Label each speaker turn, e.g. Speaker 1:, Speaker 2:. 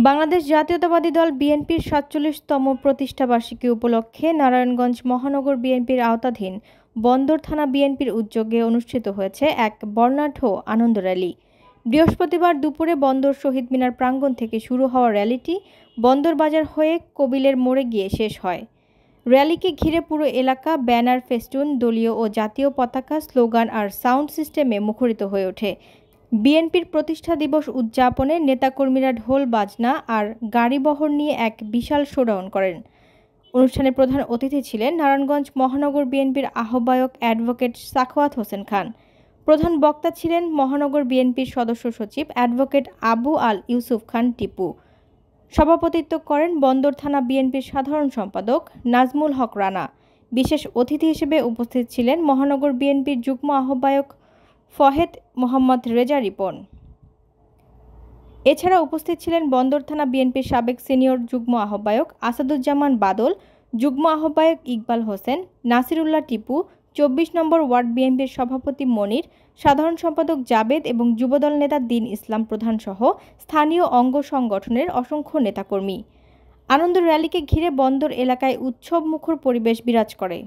Speaker 1: বাংলাদেশ জাতীয়তাবাদী দল বিএনপির ৪৭তম প্রতিষ্ঠাবার্ষিকী উপলক্ষে নারায়ণগঞ্জ মহানগর বিএনপির আওতাধীন বন্দর থানা বিএনপির উদ্যোগে অনুষ্ঠিত হয়েছে এক বর্ণাঢ্য আনন্দ র্যালি। বৃহস্পতিবার দুপুরে বন্দর শহীদ মিনার প্রাঙ্গণ থেকে শুরু হওয়া র্যালিটি বন্দর বাজার হয়ে কবিলের মোড়ে গিয়ে শেষ হয়। র্যালিকে ঘিরে পুরো এলাকা ব্যানার, ফেস্টুন, দলীয় ও জাতীয় পতাকা, স্লোগান আর সাউন্ড সিস্টেমে মুখরিত হয়ে ওঠে। বিএনপির প্রতিষ্ঠা দিবস উদযাপনে নেতাকর্মীরা ঢোল, বাজনা আর গাড়িবহর নিয়ে এক বিশাল শোডাউন করেন। অনুষ্ঠানে প্রধান অতিথি ছিলেন নারায়ণগঞ্জ মহানগর বিএনপির আহ্বায়ক অ্যাডভোকেট সাখাওয়াত হোসেন খান। প্রধান বক্তা ছিলেন মহানগর বিএনপির সদস্য সচিব অ্যাডভোকেট আবু আল ইউসুফ খান টিপু। সভাপতিত্ব করেন বন্দর থানা বিএনপির সাধারণ সম্পাদক নাজমুল হক রানা। বিশেষ অতিথি হিসেবে উপস্থিত ছিলেন মহানগর বিএনপির যুগ্ম আহ্বায়ক ফহেদ মোহাম্মদ রেজা রিপন। এছাড়া উপস্থিত ছিলেন বন্দর থানা বিএনপির সাবেক সিনিয়র যুগ্ম আহ্বায়ক আসাদুজ্জামান বাদল, যুগ্ম আহ্বায়ক ইকবাল হোসেন, নাসিরুল্লাহ টিপু, ২৪ নম্বর ওয়ার্ড বিএনপির সভাপতি মনির, সাধারণ সম্পাদক জাবেদ এবং যুবদল নেতা দিন ইসলাম প্রধান সহ স্থানীয় অঙ্গ সংগঠনের অসংখ্য নেতাকর্মী। আনন্দ র্যালিকে ঘিরে বন্দর এলাকায় উৎসবমুখর পরিবেশ বিরাজ করে।